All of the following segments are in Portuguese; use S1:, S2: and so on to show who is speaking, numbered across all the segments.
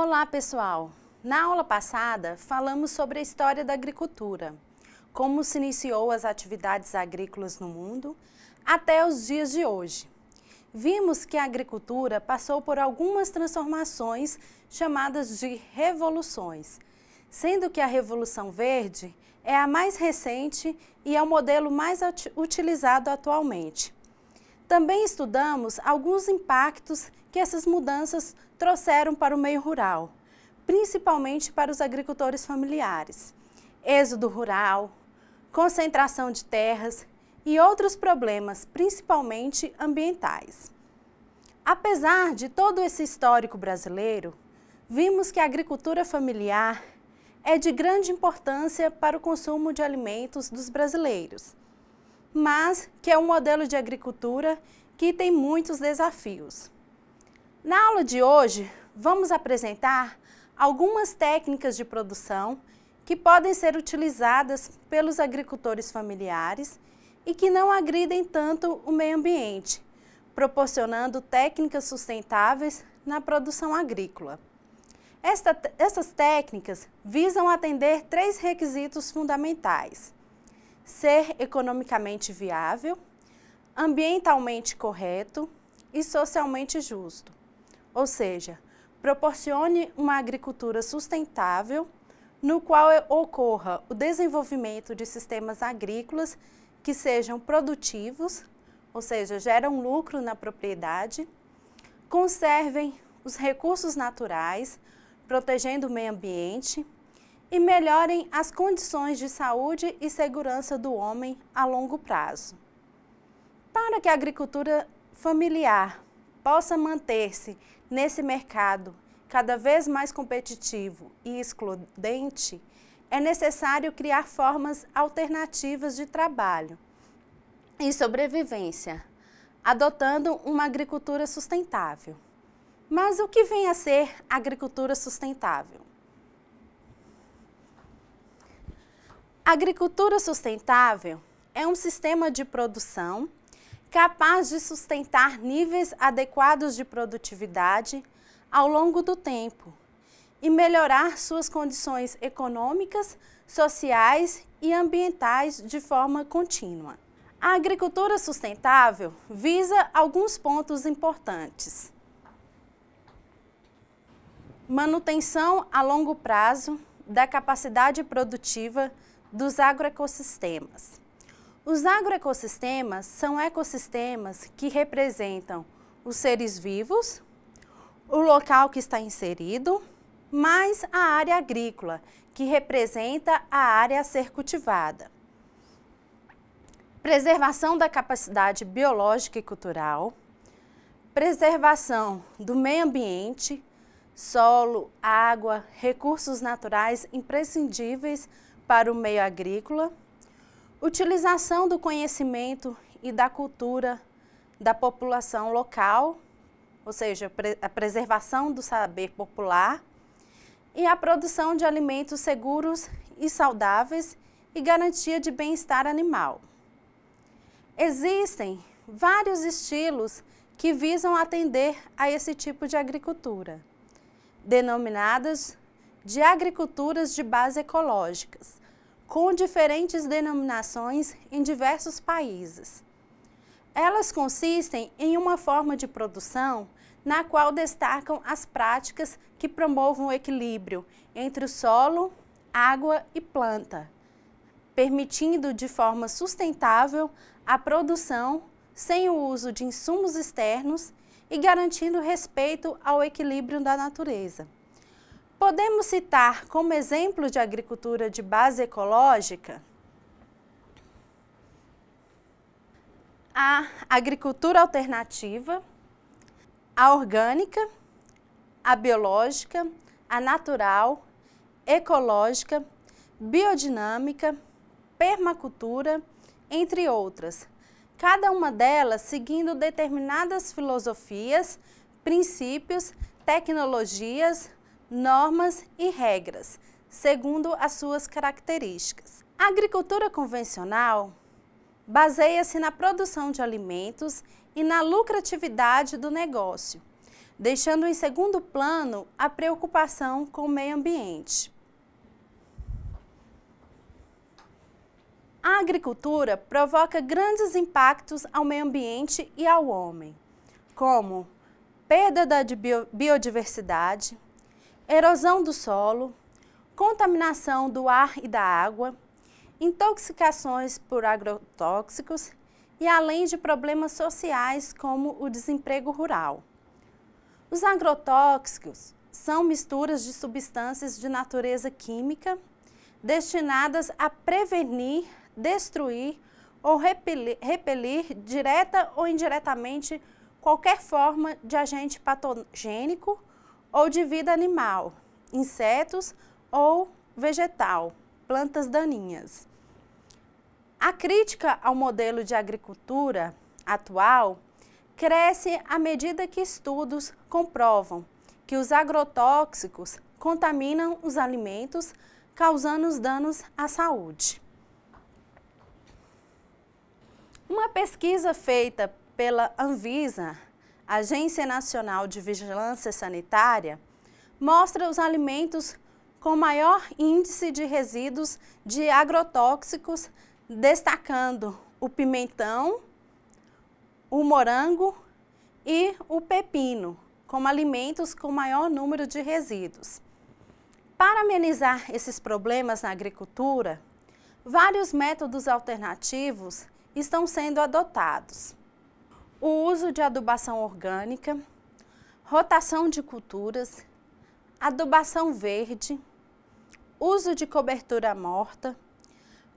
S1: Olá, pessoal! Na aula passada, falamos sobre a história da agricultura, como se iniciou as atividades agrícolas no mundo até os dias de hoje. Vimos que a agricultura passou por algumas transformações chamadas de revoluções, sendo que a Revolução Verde é a mais recente e é o modelo mais utilizado atualmente. Também estudamos alguns impactos que essas mudanças trouxeram para o meio rural, principalmente para os agricultores familiares. Êxodo rural, concentração de terras e outros problemas, principalmente ambientais. Apesar de todo esse histórico brasileiro, vimos que a agricultura familiar é de grande importância para o consumo de alimentos dos brasileiros, mas que é um modelo de agricultura que tem muitos desafios. Na aula de hoje, vamos apresentar algumas técnicas de produção que podem ser utilizadas pelos agricultores familiares e que não agridem tanto o meio ambiente, proporcionando técnicas sustentáveis na produção agrícola. Essas técnicas visam atender 3 requisitos fundamentais: ser economicamente viável, ambientalmente correto e socialmente justo. Ou seja, proporcione uma agricultura sustentável, no qual ocorra o desenvolvimento de sistemas agrícolas que sejam produtivos, ou seja, geram lucro na propriedade, conservem os recursos naturais, protegendo o meio ambiente, e melhorem as condições de saúde e segurança do homem a longo prazo. Para que a agricultura familiar possa manter-se nesse mercado cada vez mais competitivo e excludente, é necessário criar formas alternativas de trabalho e sobrevivência, adotando uma agricultura sustentável. Mas o que vem a ser agricultura sustentável? A agricultura sustentável é um sistema de produção capaz de sustentar níveis adequados de produtividade ao longo do tempo e melhorar suas condições econômicas, sociais e ambientais de forma contínua. A agricultura sustentável visa alguns pontos importantes: manutenção a longo prazo da capacidade produtiva dos agroecossistemas. Os agroecossistemas são ecossistemas que representam os seres vivos, o local que está inserido, mais a área agrícola, que representa a área a ser cultivada. Preservação da capacidade biológica e cultural, preservação do meio ambiente, solo, água, recursos naturais imprescindíveis para o meio agrícola, utilização do conhecimento e da cultura da população local, ou seja, a preservação do saber popular, e a produção de alimentos seguros e saudáveis e garantia de bem-estar animal. Existem vários estilos que visam atender a esse tipo de agricultura, denominadas de agriculturas de base ecológicas, com diferentes denominações em diversos países. Elas consistem em uma forma de produção na qual destacam as práticas que promovam o equilíbrio entre o solo, água e planta, permitindo de forma sustentável a produção sem o uso de insumos externos e garantindo respeito ao equilíbrio da natureza. Podemos citar como exemplo de agricultura de base ecológica a agricultura alternativa, a orgânica, a biológica, a natural, ecológica, biodinâmica, permacultura, entre outras. Cada uma delas seguindo determinadas filosofias, princípios, tecnologias, normas e regras, segundo as suas características. A agricultura convencional baseia-se na produção de alimentos e na lucratividade do negócio, deixando em segundo plano a preocupação com o meio ambiente. A agricultura provoca grandes impactos ao meio ambiente e ao homem, como perda da biodiversidade, erosão do solo, contaminação do ar e da água, intoxicações por agrotóxicos e além de problemas sociais como o desemprego rural. Os agrotóxicos são misturas de substâncias de natureza química destinadas a prevenir, destruir ou repelir direta ou indiretamente qualquer forma de agente patogênico ou de vida animal, insetos ou vegetal, plantas daninhas. A crítica ao modelo de agricultura atual cresce à medida que estudos comprovam que os agrotóxicos contaminam os alimentos, causando danos à saúde. Uma pesquisa feita pela Anvisa, Agência Nacional de Vigilância Sanitária, mostra os alimentos com maior índice de resíduos de agrotóxicos, destacando o pimentão, o morango e o pepino, como alimentos com maior número de resíduos. Para amenizar esses problemas na agricultura, vários métodos alternativos estão sendo adotados. O uso de adubação orgânica, rotação de culturas, adubação verde, uso de cobertura morta,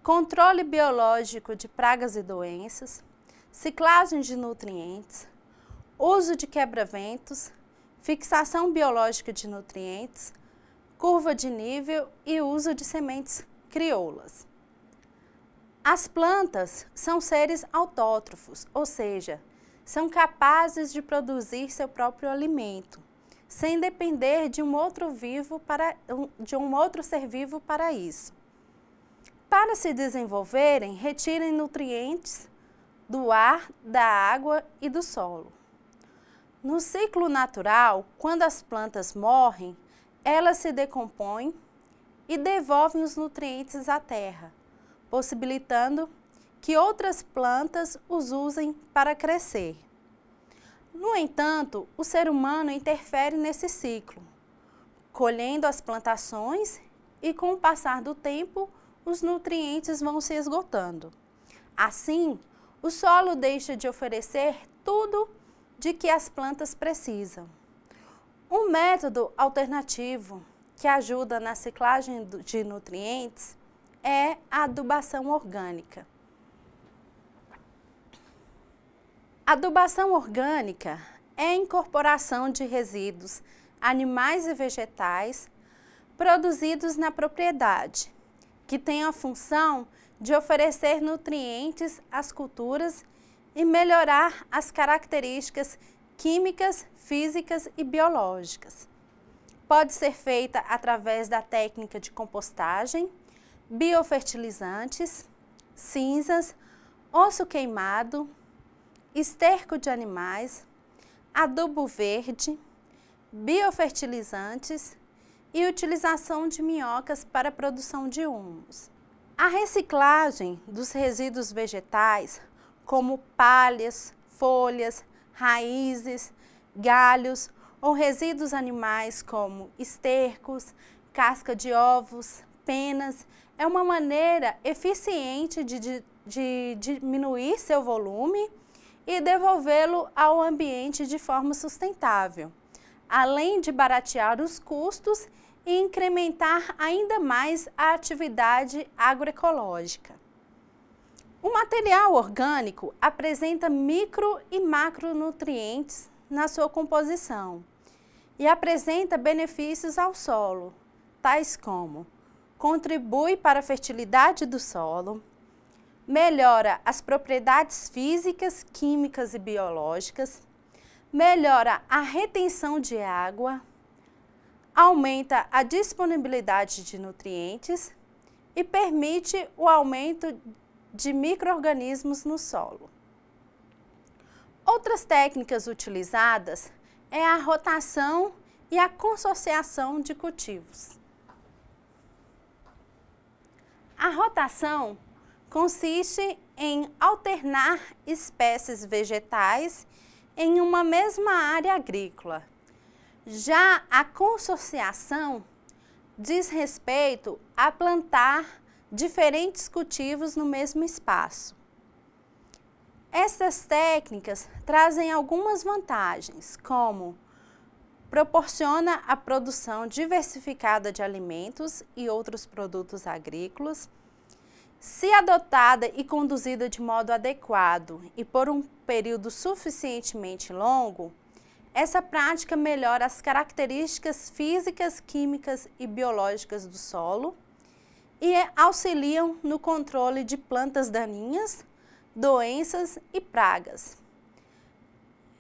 S1: controle biológico de pragas e doenças, ciclagem de nutrientes, uso de quebra-ventos, fixação biológica de nutrientes, curva de nível e uso de sementes crioulas. As plantas são seres autótrofos, ou seja, são capazes de produzir seu próprio alimento, sem depender de um outro ser vivo para isso. Para se desenvolverem, retirem nutrientes do ar, da água e do solo. No ciclo natural, quando as plantas morrem, elas se decompõem e devolvem os nutrientes à terra, possibilitando que outras plantas os usem para crescer. No entanto, o ser humano interfere nesse ciclo, colhendo as plantações e, com o passar do tempo, os nutrientes vão se esgotando. Assim, o solo deixa de oferecer tudo de que as plantas precisam. Um método alternativo que ajuda na ciclagem de nutrientes é a adubação orgânica. A adubação orgânica é a incorporação de resíduos animais e vegetais produzidos na propriedade, que tem a função de oferecer nutrientes às culturas e melhorar as características químicas, físicas e biológicas. Pode ser feita através da técnica de compostagem, biofertilizantes, cinzas, osso queimado, esterco de animais, adubo verde, biofertilizantes e utilização de minhocas para a produção de humus. A reciclagem dos resíduos vegetais, como palhas, folhas, raízes, galhos ou resíduos animais como estercos, casca de ovos, penas, é uma maneira eficiente de diminuir seu volume e devolvê-lo ao ambiente de forma sustentável, além de baratear os custos e incrementar ainda mais a atividade agroecológica. O material orgânico apresenta micro e macronutrientes na sua composição e apresenta benefícios ao solo, tais como contribui para a fertilidade do solo, melhora as propriedades físicas, químicas e biológicas, melhora a retenção de água, aumenta a disponibilidade de nutrientes e permite o aumento de micro-organismos no solo. Outras técnicas utilizadas é a rotação e a consorciação de cultivos. A rotação consiste em alternar espécies vegetais em uma mesma área agrícola. Já a consorciação diz respeito a plantar diferentes cultivos no mesmo espaço. Essas técnicas trazem algumas vantagens, como proporciona a produção diversificada de alimentos e outros produtos agrícolas. Se adotada e conduzida de modo adequado e por um período suficientemente longo, essa prática melhora as características físicas, químicas e biológicas do solo e auxiliam no controle de plantas daninhas, doenças e pragas.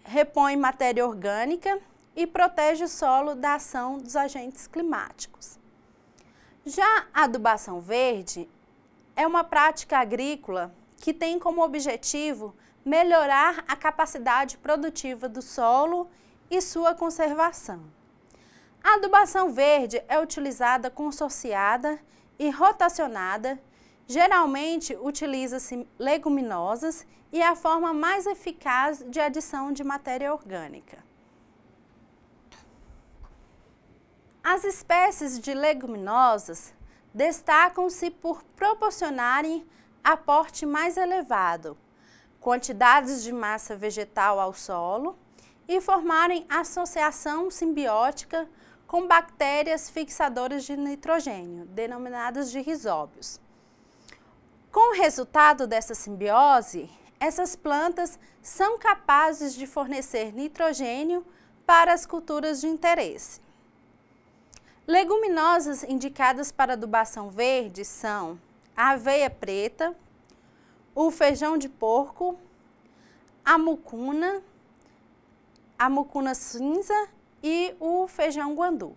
S1: Repõe matéria orgânica e protege o solo da ação dos agentes climáticos. Já a adubação verde é uma prática agrícola que tem como objetivo melhorar a capacidade produtiva do solo e sua conservação. A adubação verde é utilizada consorciada e rotacionada. Geralmente utiliza-se leguminosas e é a forma mais eficaz de adição de matéria orgânica. As espécies de leguminosas destacam-se por proporcionarem aporte mais elevado, quantidades de massa vegetal ao solo e formarem associação simbiótica com bactérias fixadoras de nitrogênio, denominadas de rizóbios. Com o resultado dessa simbiose, essas plantas são capazes de fornecer nitrogênio para as culturas de interesse. Leguminosas indicadas para adubação verde são a aveia preta, o feijão de porco, a mucuna cinza e o feijão guandu.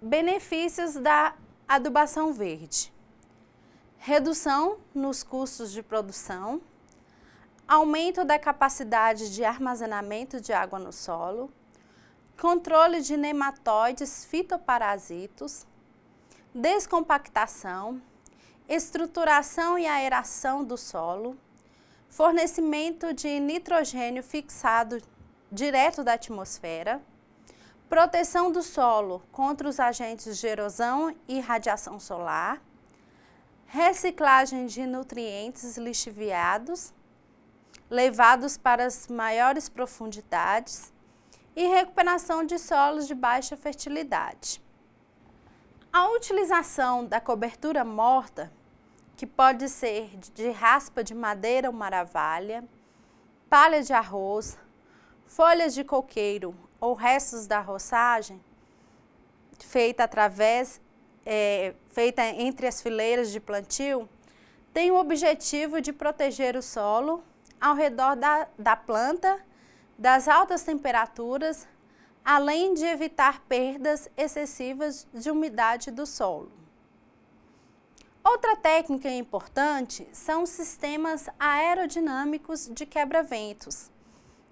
S1: Benefícios da adubação verde: redução nos custos de produção, aumento da capacidade de armazenamento de água no solo, controle de nematóides fitoparasitos, descompactação, estruturação e aeração do solo, fornecimento de nitrogênio fixado direto da atmosfera, proteção do solo contra os agentes de erosão e radiação solar, reciclagem de nutrientes lixiviados, levados para as maiores profundidades e recuperação de solos de baixa fertilidade. A utilização da cobertura morta, que pode ser de raspa de madeira ou maravalha, palha de arroz, folhas de coqueiro ou restos da roçagem, feita entre as fileiras de plantio, tem o objetivo de proteger o solo ao redor da planta das altas temperaturas, além de evitar perdas excessivas de umidade do solo. Outra técnica importante são os sistemas aerodinâmicos de quebra-ventos,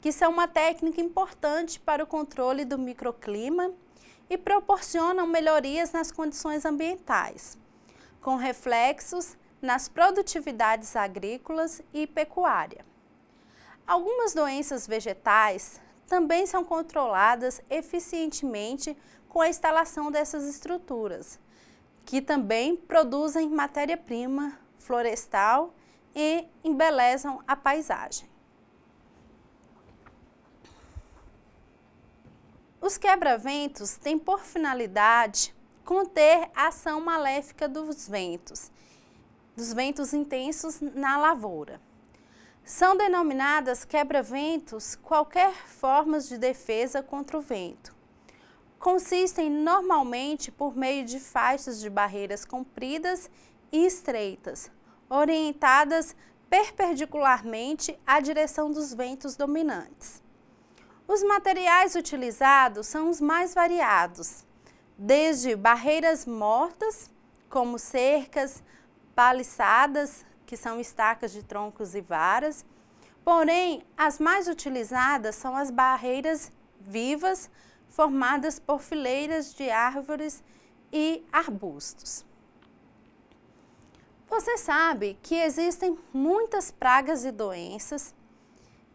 S1: que são uma técnica importante para o controle do microclima e proporcionam melhorias nas condições ambientais, com reflexos nas produtividades agrícolas e pecuária. Algumas doenças vegetais também são controladas eficientemente com a instalação dessas estruturas, que também produzem matéria-prima florestal e embelezam a paisagem. Os quebra-ventos têm por finalidade conter a ação maléfica dos ventos intensos na lavoura. São denominadas quebra-ventos qualquer formas de defesa contra o vento. Consistem normalmente por meio de faixas de barreiras compridas e estreitas, orientadas perpendicularmente à direção dos ventos dominantes. Os materiais utilizados são os mais variados, desde barreiras mortas, como cercas, paliçadas, que são estacas de troncos e varas, Porém, as mais utilizadas são as barreiras vivas, formadas por fileiras de árvores e arbustos. Você sabe que existem muitas pragas e doenças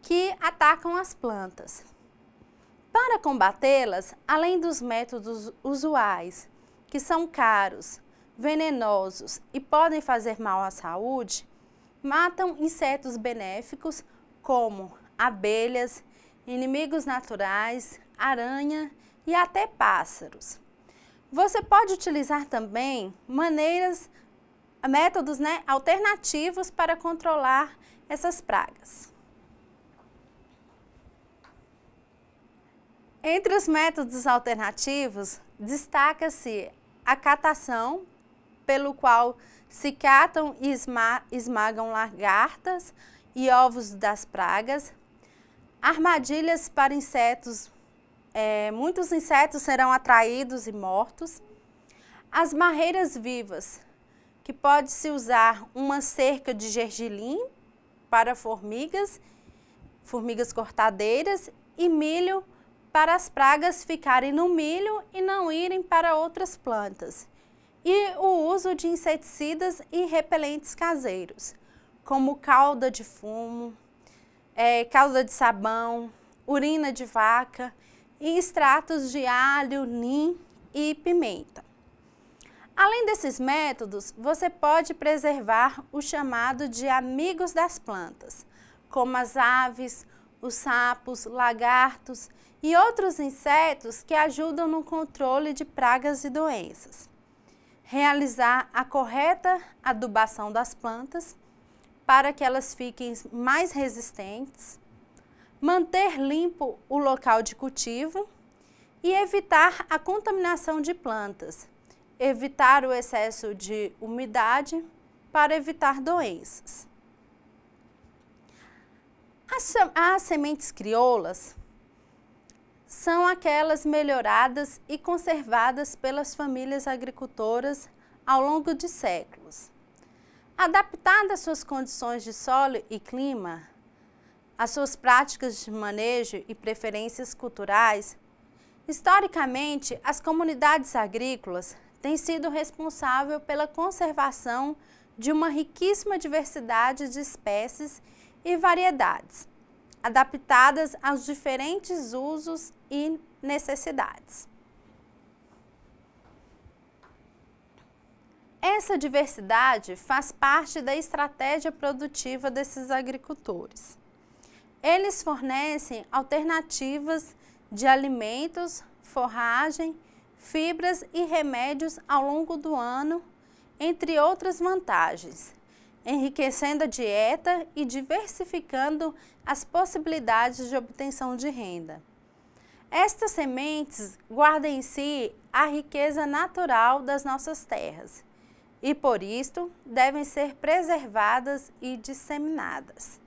S1: que atacam as plantas. Para combatê-las, além dos métodos usuais, que são caros, venenosos e podem fazer mal à saúde, matam insetos benéficos como abelhas, inimigos naturais, aranha e até pássaros. Você pode utilizar também métodos alternativos para controlar essas pragas. Entre os métodos alternativos, destaca-se a catação, pelo qual se catam e esmagam lagartas e ovos das pragas, armadilhas para insetos, muitos insetos serão atraídos e mortos, as barreiras vivas, que pode-se usar uma cerca de gergelim para formigas cortadeiras e milho para as pragas ficarem no milho e não irem para outras plantas. E o uso de inseticidas e repelentes caseiros, como calda de fumo, calda de sabão, urina de vaca e extratos de alho, nim e pimenta. Além desses métodos, você pode preservar o chamado de amigos das plantas, como as aves, os sapos, lagartos e outros insetos que ajudam no controle de pragas e doenças. Realizar a correta adubação das plantas para que elas fiquem mais resistentes, manter limpo o local de cultivo e evitar a contaminação de plantas, evitar o excesso de umidade para evitar doenças. As sementes crioulas são aquelas melhoradas e conservadas pelas famílias agricultoras ao longo de séculos. Adaptadas às suas condições de solo e clima, às suas práticas de manejo e preferências culturais, historicamente, as comunidades agrícolas têm sido responsáveis pela conservação de uma riquíssima diversidade de espécies e variedades, adaptadas aos diferentes usos e necessidades. Essa diversidade faz parte da estratégia produtiva desses agricultores. Eles fornecem alternativas de alimentos, forragem, fibras e remédios ao longo do ano, entre outras vantagens, enriquecendo a dieta e diversificando as possibilidades de obtenção de renda. Estas sementes guardam em si a riqueza natural das nossas terras e, por isto, devem ser preservadas e disseminadas.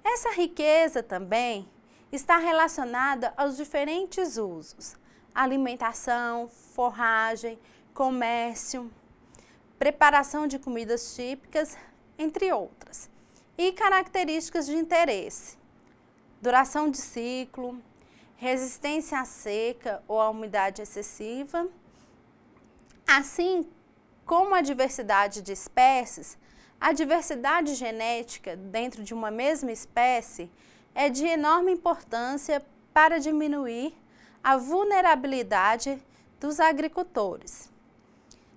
S1: Essa riqueza também está relacionada aos diferentes usos: alimentação, forragem, comércio, preparação de comidas típicas, entre outras, e características de interesse: duração de ciclo, resistência à seca ou à umidade excessiva. Assim como a diversidade de espécies, a diversidade genética dentro de uma mesma espécie é de enorme importância para diminuir a vulnerabilidade dos agricultores.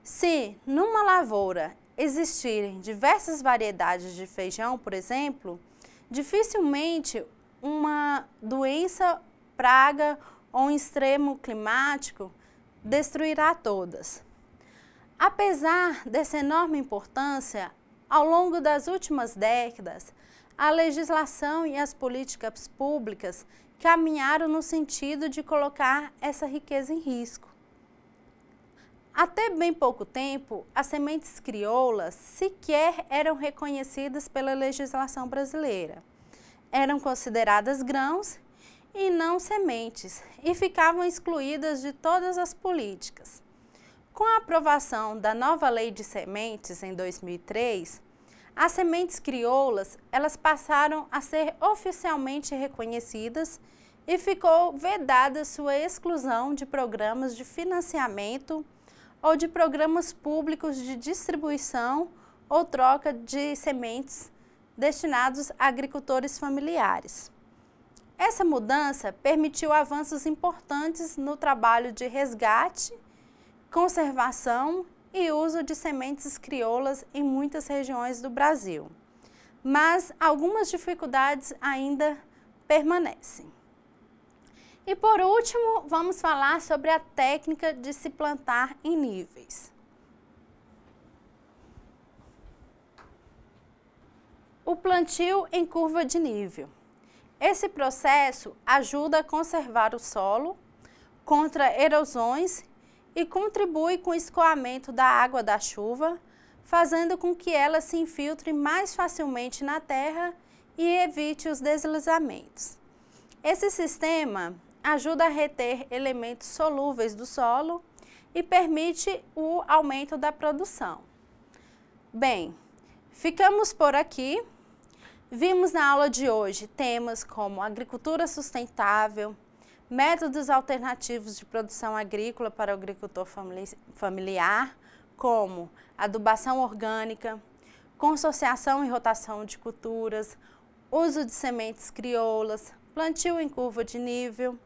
S1: Se numa lavoura existirem diversas variedades de feijão, por exemplo, dificilmente uma doença, praga ou um extremo climático destruirá todas. Apesar dessa enorme importância, ao longo das últimas décadas, a legislação e as políticas públicas caminharam no sentido de colocar essa riqueza em risco. Até bem pouco tempo, as sementes crioulas sequer eram reconhecidas pela legislação brasileira. Eram consideradas grãos e não sementes e ficavam excluídas de todas as políticas. Com a aprovação da nova Lei de Sementes em 2003, As sementes crioulas, elas passaram a ser oficialmente reconhecidas e ficou vedada sua exclusão de programas de financiamento ou de programas públicos de distribuição ou troca de sementes destinados a agricultores familiares. Essa mudança permitiu avanços importantes no trabalho de resgate, conservação e uso de sementes crioulas em muitas regiões do Brasil. Mas algumas dificuldades ainda permanecem. E por último, vamos falar sobre a técnica de se plantar em níveis. O plantio em curva de nível. Esse processo ajuda a conservar o solo contra erosões e contribui com o escoamento da água da chuva, fazendo com que ela se infiltre mais facilmente na terra e evite os deslizamentos. Esse sistema ajuda a reter elementos solúveis do solo e permite o aumento da produção. Bem, ficamos por aqui. Vimos na aula de hoje temas como agricultura sustentável, métodos alternativos de produção agrícola para o agricultor familiar, como adubação orgânica, consorciação e rotação de culturas, uso de sementes crioulas, plantio em curva de nível.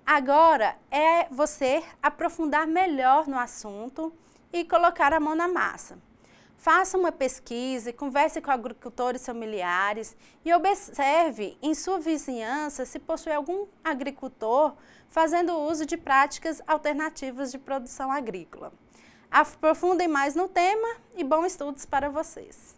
S1: Agora é você aprofundar melhor no assunto e colocar a mão na massa. Faça uma pesquisa, converse com agricultores familiares e observe em sua vizinhança se possui algum agricultor fazendo uso de práticas alternativas de produção agrícola. Aprofundem mais no tema e bons estudos para vocês!